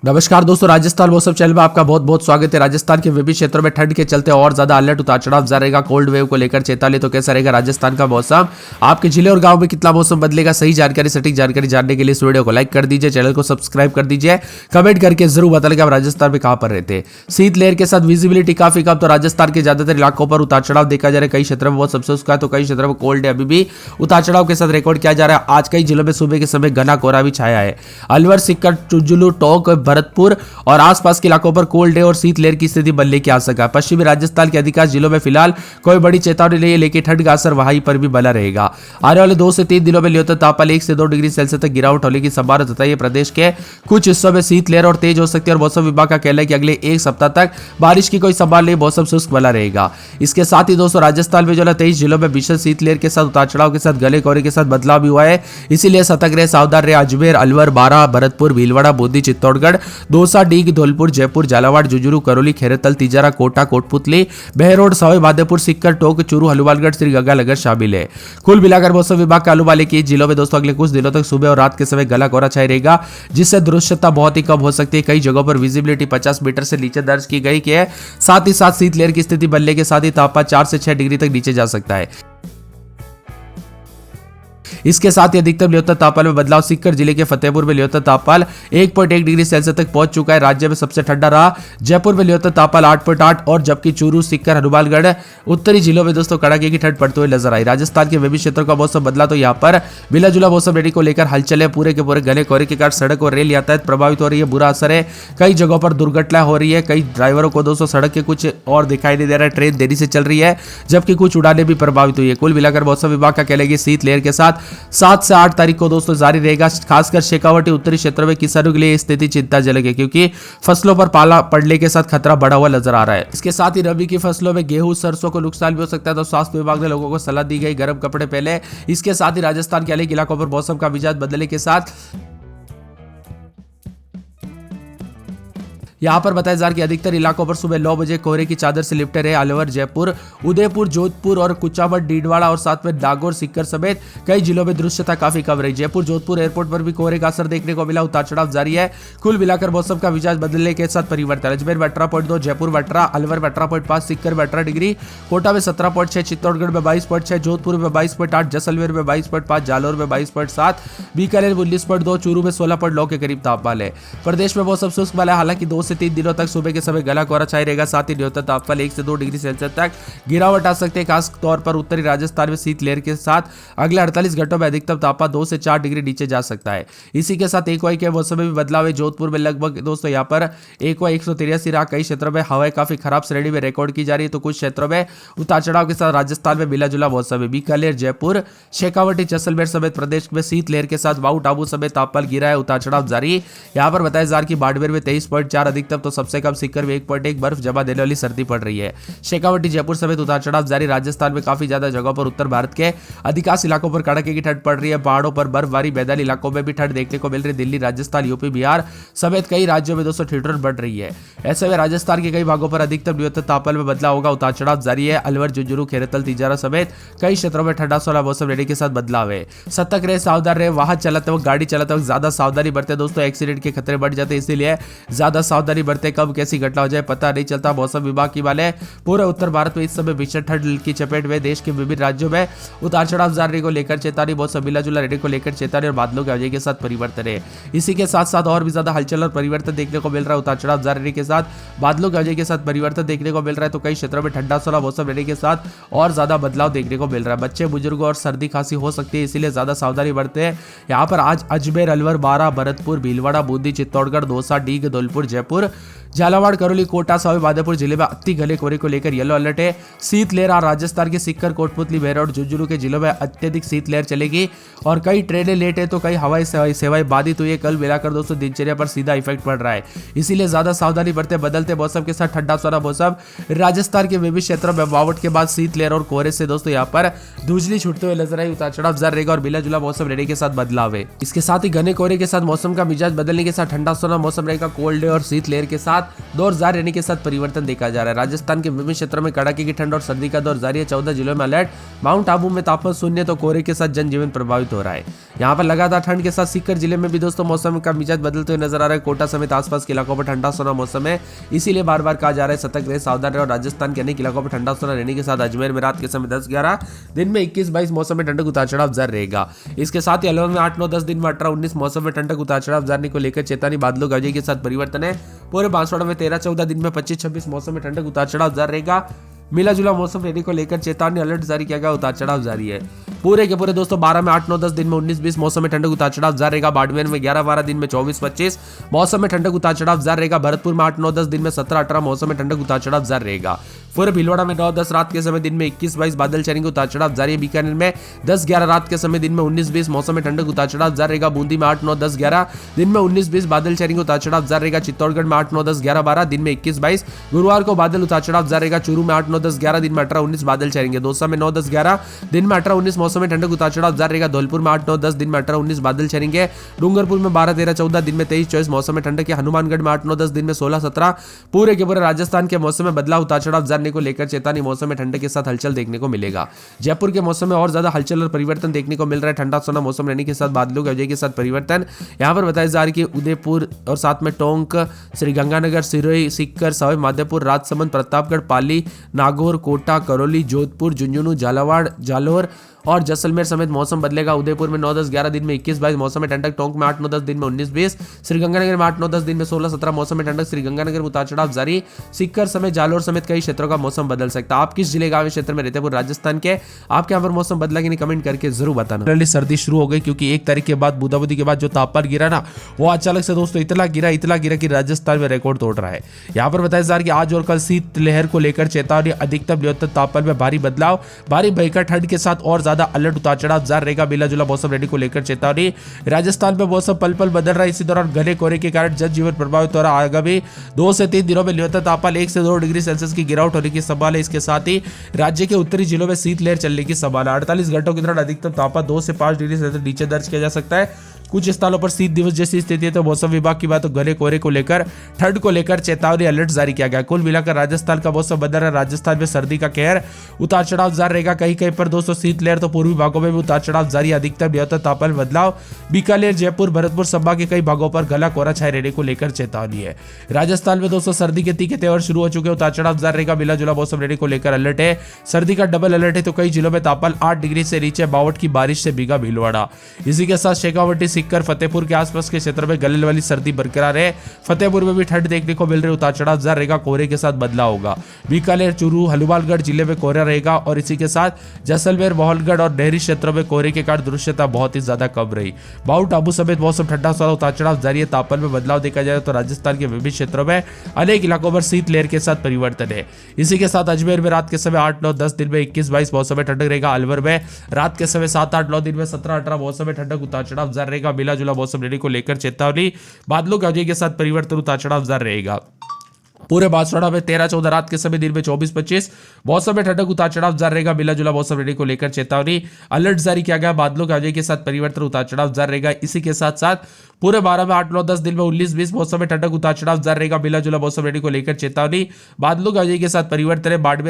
नमस्कार दोस्तों, राजस्थान मौसम चैनल में आपका बहुत बहुत स्वागत है। राजस्थान के विभिन्न क्षेत्रों में ठंड के चलते और ज्यादा अलर्ट उतार चढ़ाव जारी रहेगा। कोल्ड वेव को लेकर चेतावनी। तो कैसा रहेगा राजस्थान का मौसम, आपके जिले और गांव में कितना मौसम बदलेगा, सही जानकारी सटीक जानकारी जानने के लिए इस वीडियो को लाइक कर दीजिए, चैनल को सब्सक्राइब कर दीजिए, कमेंट करके जरूर बताइए आप राजस्थान में कहां पर रहते हैं। शीतलहर के साथ विजिबिलिटी काफी कम, तो राजस्थान के ज्यादातर इलाकों पर उतार चढ़ाव देखा जा रहा है। कई क्षेत्रों में बहुत शुष्क है तो कई क्षेत्रों में कोल्ड है, अभी भी उतार चढ़ाव के साथ रिकॉर्ड किया जा रहा है। आज कई जिलों में सुबह के समय घना कोहरा भी छाया है। अलवर, सीकर, झुंझुनू, टोंक, भरतपुर और आसपास के इलाकों पर कोल्ड डे और शीतलहर की स्थिति बनने की आशंका है। पश्चिमी राजस्थान के अधिकांश जिलों में फिलहाल कोई बड़ी चेतावनी नहीं है, लेकिन ठंड का असर वहीं पर भी बना रहेगा। आने वाले 2 से 3 दिनों में न्यूनतम तापमान 1 से 2 डिग्री सेल्सियस तक गिरावट होने की संभावना जताई है। प्रदेश के कुछ हिस्सों में शीतलहर और तेज हो सकती है और मौसम विभाग का कहना है कि अगले 1 सप्ताह तक बारिश की कोई संभावना नहीं, मौसम शुष्क बना रहेगा। इसके साथ ही दोस्तों राजस्थान में जो 23 जिलों में भीषण शीतलहर के साथ उतार चढ़ाव के साथ गले कोहरे के साथ बदलाव भी हुआ है, इसीलिए सतर्क रहे, सावधान रहे। अजमेर, अलवर, बारां, भरतपुर, भीलवाड़ा, बूंदी, चित्तौड़गढ़, दौसा, डीग, धौलपुर, जयपुर, झालावाड़, झुंझुनू, करौली, खैरतल, तिजारा, कोटा, कोटपुतली, बहरोड, सवाई माधोपुर, सीकर, टोंक, चूरू, हनुमानगढ़, श्रीगंगानगर शामिल है। कुल मिलाकर मौसम विभाग का अनुमान है कि जिलों में दोस्तों अगले कुछ दिनों तक सुबह और रात के समय गला कोहरा छाया रहेगा, जिससे दृश्यता बहुत ही कम हो सकती है। कई जगहों पर विजिबिलिटी 50 मीटर से नीचे दर्ज की गई है। साथ ही साथ शीतलहर की स्थिति बनने के साथ ही तापमान 4 से 6 डिग्री तक नीचे जा सकता है। इसके साथ ही अधिकतम न्यूनतम तापमान में बदलाव। सीकर जिले के फतेहपुर में न्यूनतम तापमान 1.1 डिग्री सेल्सियस तक पहुंच चुका है। राज्य में सबसे ठंडा रहा जयपुर में न्यूनतम तापमान 8.8 और जबकि चूरू, सीकर, हनुमानगढ़ उत्तरी जिलों में दोस्तों कड़ाके की ठंड पड़ते हुए नजर आई। राजस्थान के विभिन्न क्षेत्रों का मौसम बदला, तो यहाँ पर मिला जुला मौसम रेडी को लेकर हलचल है। पूरे के पूरे घने कोहरे के कारण सड़क और रेल यातायात प्रभावित हो रही है, बुरा असर है। कई जगहों पर दुर्घटना हो रही है। कई ड्राइवरों को दोस्तों सड़क के कुछ और दिखाई नहीं दे रहा है, ट्रेन देरी से चल रही है, जबकि कुछ उड़ानें भी प्रभावित हुई है। कुल मिलाकर मौसम विभाग का कहना है कि शीतलहर के साथ 7 से 8 तारीख को दोस्तों जारी रहेगा। खासकर शेखावाटी उत्तरी क्षेत्रों में किसानों के लिए स्थिति चिंताजनक है, क्योंकि फसलों पर पाला पड़ने के साथ खतरा बढ़ा हुआ नजर आ रहा है। इसके साथ ही रबी की फसलों में गेहूं, सरसों को नुकसान भी हो सकता है, तो स्वास्थ्य विभाग ने लोगों को सलाह दी गई गर्म कपड़े पहले। इसके साथ ही राजस्थान के अनेक इलाकों पर मौसम का मिजाज बदलने के साथ यहां पर बताया जा रहा है कि अधिकतर इलाकों पर सुबह 9 बजे कोहरे की चादर से लिपटे रहे। अलवर, जयपुर, उदयपुर, जोधपुर और कुचामन, डीडवाड़ा और साथ में नागौर, सीकर समेत कई जिलों में दृश्यता काफी कम रही। जयपुर, जोधपुर एयरपोर्ट पर भी कोहरे का असर देखने को मिला, उतार चढ़ाव जारी है। कुल मिलाकर मौसम का मिजाज बदलने के साथ परिवर्तन। अजमेर में 18.2, जयपुर में 18, अलवर में 18.5, सीकर में 18 डिग्री, कोटा में 17.6, चित्तौड़गढ़ में 22.6, जोधपुर में 22.8, जैसलमेर में 22.5, जालौर में 22.7, बीकानेर में 19.2, चूरू में 16.9 के करीब तापमान है। प्रदेश में मौसम शुष्क वाला है, हालांकि 2 से 3 दिनों तक सुबह के समय गला कोहरा छाया रहेगा। साथ ही न्यूनतम तापमान 1 से 2 डिग्री सेल्सियस तक गिरावट आ सकती है। खास तौर पर उत्तरी राजस्थान में शीतलहर के साथ अगले 48 घंटों में अधिकतम तापमान 2 से 4 डिग्री नीचे जा सकता है। इसी के साथ एक्वाई के मौसम में भी बदलाव है। जोधपुर में लगभग दोस्तों यहाँ पर एक्वाई 183 रहा। कई क्षेत्रों में हवाएं काफी खराब श्रेणी में रिकॉर्ड की जा रही है, तो कुछ क्षेत्रों में उतार चढ़ाव के साथ राजस्थान में मिला जुला मौसम है। बीकानेर, जयपुर, शेखावाटी, जैसलमेर समेत प्रदेश में शीतलहर के साथ माउंट आबू समेत तापमान गिरा है, उतार चढ़ाव जारी। यहाँ पर बताया जा रहा है कि बाड़मेर में 23.4 अधिकतम, तो सबसे कम सीकर में 1.1 बर्फ जमा देने वाली सर्दी पड़ रही है। शेखावाटी, जयपुर समेत उतार चढ़ाव जारी। राजस्थान में काफी ज्यादा जगहों पर उत्तर भारत के अधिकांश इलाकों पर कड़ाके की ठंड पड़ रही है। पहाड़ों पर बर्फबारी, मैदानी इलाकों में भी ठंड देखने को मिल रही है। दिल्ली, राजस्थान, यूपी, बिहार समेत कई राज्यों में दोस्तों ठिठुरन बढ़ रही है। ऐसे में राजस्थान के कई भागों पर अधिकतम न्यूनतम तापमान में बदलाव होगा, उतार चढ़ाव जारी है। अलवर, झुंझुनू, खैरतल, तिजारा समेत कई क्षेत्रों में ठंडा सोला मौसम रहने के साथ बदलाव है। सतर्क रहे, सावधान रहे। वाहन चलाते वक्त, गाड़ी चलाते वक्त ज्यादा सावधानी बरते दोस्तों, एक्सीडेंट के खतरे बढ़ जाते हैं, इसीलिए ज्यादा सावधानी बरते। कब कैसी घटना हो जाए पता नहीं चलता। मौसम विभाग की वाले पूरे उत्तर भारत में इस समय भीषण ठंड की चपेट में। देश के विभिन्न राज्यों में उतार चढ़ाव जारी को लेकर चेतावनी, मौसम मिला जुला रहने को लेकर चेतावनी और बादलों की वजह के साथ परिवर्तन है। इसी के साथ साथ और भी ज्यादा हलचल और परिवर्तन देखने को मिल रहा है। उतार चढ़ाव जारी रहने के साथ बादलों की वजह के साथ परिवर्तन देखने को मिल रहा है, तो कई क्षेत्रों में ठंडा सोला मौसम रहने के साथ और ज्यादा बदलाव देखने को मिल रहा है। बच्चे, बुजुर्गों और सर्दी खांसी हो सकती है, इसीलिए ज्यादा सावधानी बरते हैं। यहाँ पर आज अजमेर, अलवर, बारां, भरतपुर, भीलवाड़ा, बूंदी, चित्तौड़गढ़, दौसा, डीग, धौलपुर, जयपुर, झालावाड़, करौली, कोटा, सवाई माधोपुर जिले में अति घने कोहरे को लेकर येलो अलर्ट है। शीतलहर राजस्थान के सीकर, कोटपुतली, बहरौड, झुंझुनू के जिलों में अत्यधिक शीतलहर चलेगी और कई ट्रेनें लेट है, तो कई हवाई सेवाएं बाधित हुई है। कल मिलाकर दोस्तों दिनचर्या पर सीधा इफेक्ट पड़ रहा है, इसीलिए ज्यादा सावधानी बरते। बदलते मौसम के साथ ठंडा सोना मौसम। राजस्थान के विभिन्न क्षेत्रों में बावट के बाद शीतलहर और कोहरे से दोस्तों यहाँ पर धुजली छूटते हुए नजर आई, उतार चढ़ाव जारी रहेगा और मिला जुला मौसम रहने के साथ बदलाव है। इसके साथ ही घने कोहरे के साथ मौसम का मिजाज बदलने के साथ ठंडा सोना मौसम रहेगा। कोल्ड डे और शीतलहर के साथ दौर जारी रहने के साथ परिवर्तन देखा जा रहा है। राजस्थान के विभिन्न क्षेत्रों में कड़ाके की ठंड और सर्दी का दौर जारी है। 14 जिलों में अलर्ट। माउंट आबू में तापमान शून्य तो कोहरे के साथ जनजीवन प्रभावित हो रहा है। यहाँ पर लगातार ठंड के साथ सीकर जिले में भी दोस्तों मौसम का मिजाज बदलते हुए नजर आ रहा है। कोटा समेत आसपास के इलाकों पर ठंडा सोना मौसम है, इसीलिए बार बार कहा जा रहा है सतर्क रहे, सावधान रहे। और राजस्थान के अनेक इलाकों पर ठंडा सोना रहने के साथ अजमेर में रात के समय 10-11, दिन में 21-22 मौसम में ठंडक उतार चढ़ाव जारी रहेगा। इसके साथ ही अलवर में 8-9-10, दिन में 18-19 मौसम में ठंडक उतार चढ़ाव जारी को लेकर चेतावनी। बादलों गरज के साथ परिवर्तन है। पूरे बांसवाड़ा में 13-14, दिन में 25-26 मौसम में ठंडक उतार चढ़ाव जारी रहेगा। मिला जुला मौसम रहने को लेकर चेतावनी अलर्ट जारी किया गया, उतार चढ़ाव जारी है। पूरे के पूरे दोस्तों 12 में 8-9-10, दिन में 19-20 मौसम में ठंडक उतार चढ़ाव जारी रहेगा। बाड़मेर में 11-12, दिन में 24-25 मौसम में ठंडक उतार चढ़ाव जारी रहेगा। भरतपुर में 8-9-10, दिन में 17-18 मौसम में ठंडक उतार चढ़ाव जारी रहेगा। पूरे भीलवाड़ा में 9-10 रात के समय, दिन में 21-22 बादल छाएंगे, उतार चढ़ाव जारी है। बीकानेर में 10-11 रात के समय, दिन में 19-20 मौसम में ठंडक उतार चढ़ाव जारी रहेगा। बूंदी में 8-9-10-11, दिन में 19-20 बादल छाएंगे, उतार चढ़ाव जारी रहेगा। चित्तौड़गढ़ में 8-9-10-11-12, दिन में 21-22 गुरुवार को बादल उतार चढ़ाव जारी रहेगा। चूरू में 8-9-10-11, दिन में 18-19 बादल छाएंगे। दौसा में 9-10-11, दिन में 18-19 मौसम में ठंडक उतार चढ़ाव जारी रहेगा। धौलपुर में 8-9-10, दिन में 18-19 बादल छाएंगे। डूंगरपुर में 12-13-14, दिन में 23-24 मौसम में ठंडक है। हनुमानगढ़ में 8-9-10, दिन में 16-17 पूरे के पूरे राजस्थान के मौसम में बदलाव, उतार चढ़ाव जाने को लेकर चेतावनी। मौसम में ठंडक के साथ हलचल देखने को मिलेगा। जयपुर के मौसम में और ज्यादा हलचल और परिवर्तन देखने को मिल रहा है। ठंडा सोना मौसम रहने के साथ बादलों की वजह के साथ परिवर्तन। यहां पर बताया जा रहा है कि उदयपुर और साथ में टोंक, श्रीगंगानगर, सिरोही, सीकर, सवाई माधोपुर, राजसमंद, प्रतापगढ़, पाली, नागौर, कोटा, करौली, जोधपुर, झुंझुनू, झालावाड़, जालोर और जैसलमेर समेत मौसम बदलेगा। उदयपुर में 9-10-11, दिन में 21-22 मौसम में ठंडक। टोंक में 8-9-10, दिन में 19-20। श्रीगंगानगर में 8-9-10, दिन में 16-17 मौसम में ठंडक। श्रीगंगानगर में उतार चढ़ाव जारी। सीकर समेत जालोर समेत कई क्षेत्रों का मौसम बदल सकता है। आप किस जिले गांव क्षेत्र में रहते हैं राजस्थान के, आपके यहाँ पर मौसम बदला कि नहीं, कमेंट करके जरूर बताना। सर्दी शुरू हो गई क्योंकि 1 तारीख के बाद बूंदाबांदी के बाद जो तापमान गिरा ना, वो अचानक से दोस्तों इतना गिरा कि राजस्थान में रिकॉर्ड तोड़ रहा है। यहाँ पर बताया जा रहा है कि आज और कल शीत लहर को लेकर चेतावनी। अधिकतम न्यूनतम तापमान में भारी बदलाव, भारी भयंकर ठंड के साथ और ज्यादा अलर्ट, उतार चढ़ाव जारी रहेगा। मिला जुला मौसम रहने को लेकर चेतावनी। राजस्थान में मौसम पल पल बदल रहा है। इसी दौरान घने कोहरे के कारण जनजीवन प्रभावित हो रहा है। आगामी 2 से 3 दिनों में न्यूनतम तापमान 1 से 2 डिग्री सेल्सियस की गिरावट होने की संभावना है। इसके साथ ही राज्य के उत्तरी जिलों में शीतलहर चलने की संभावना। 48 घंटों के दौरान अधिकतम तापमान 2 से 5 डिग्री सेल्सियस नीचे दर्ज किया जा सकता है। कुछ स्थानों पर शीत दिवस जैसी स्थिति है। तो मौसम विभाग की बात तो घने कोहरे को लेकर, ठंड को लेकर चेतावनी अलर्ट जारी किया गया। कुल मिलाकर राजस्थान का मौसम बदल रहा है। राजस्थान में सर्दी का कहर, उतार चढ़ाव जारी रहेगा। कहीं कहीं पर दोस्तों शीतलहर, तो पूर्वी भागों में भी उतार चढ़ाव जारी। अधिकतम न्यूनतम तापमान बदलाव। बीकानेर, जयपुर, भरतपुर संभाग के कई भागों पर घना कोहरा छाए रहने को लेकर चेतावनी है। राजस्थान में दोस्तों सर्दी के तीखे तेवर शुरू हो चुके हैं। उतार चढ़ाव जारी रहेगा। मिला जुला मौसम रहने को लेकर अलर्ट है। सर्दी का डबल अलर्ट है। तो कई जिलों में तापमान 8 डिग्री से नीचे, 52 की बारिश से भीगा भीलवाड़ा। इसी के साथ शेखावाटी, सीकर, फतेहपुर के आसपास के क्षेत्र में गले वाली सर्दी बरकरार है। फतेहपुर में भी ठंड देखने को मिल रही है। उतार चढ़ाव जारी रहेगा। कोहरे के साथ बदलाव होगा। बीकानेर, चूरू, हनुमानगढ़ जिले में कोहरा रहेगा। और इसी के साथ जैसलमेर, मोहनगढ़ और नहरी क्षेत्रों में कोहरे के कारण दृश्यता बहुत ही ज्यादा कम रही। माउंट आबू समेत मौसम ठंडा सा, उतार चढ़ाव जारी है। तापमान में बदलाव देखा जाए तो राजस्थान के विभिन्न क्षेत्रों में अनेक इलाकों पर शीतलहर के साथ परिवर्तन है। इसी के साथ अजमेर में रात के समय 8-9-10, दिन में 21-22 मौसम में ठंडक रहेगा। अलवर में रात के समय 7-8-9, दिन में 17-18 मौसम में ठंडक, उतार चढ़ाव जारी रहेगा। मिला जुला मौसम रहने को लेकर चेतावनी। बादलों की वजह के साथ परिवर्तन, उतार चढ़ाव जारी रहेगा। पूरे बांसवाड़ा में 13-14 रात के समय, दिन में 24-25 मौसम में ठंडक, उतार चढ़ाव जारी रहेगा। मिला जुला मौसम रहने को लेकर चेतावनी अलर्ट जारी किया गया। बादलों की वजह के साथ परिवर्तन, उतार चढ़ाव जारी रहेगा। इसी के साथ साथ पूरे 12 में 8-9-10, दिन में 19-20 मौसम में ठंडक, उतार चढ़ाव जारी रहेगा। मिला जुला मौसम रहने को लेकर चेतावनी। बादलों की वजह के साथ परिवर्तन है। बाड़मेर